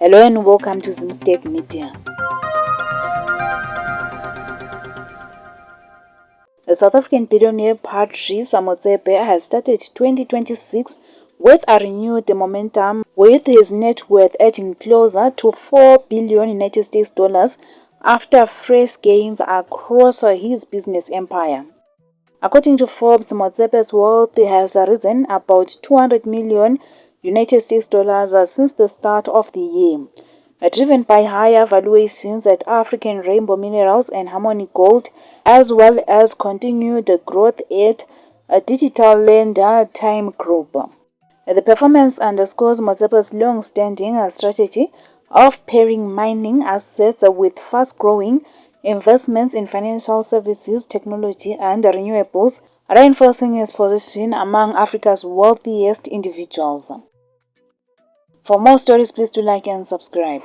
Hello and welcome to Zimstek Media. The South African billionaire Patrice Motsepe has started 2026 with a renewed momentum, with his net worth edging closer to $4 billion United States dollars after fresh gains across his business empire. According to Forbes, Motsepe's wealth has risen about 200 million United States dollars since the start of the year, driven by higher valuations at African Rainbow Minerals and Harmony Gold, as well as continued growth at a digital lender Time Group. The performance underscores Motsepe's long-standing strategy of pairing mining assets with fast-growing investments in financial services, technology, and renewables, reinforcing his position among Africa's wealthiest individuals. For more stories, please do like and subscribe.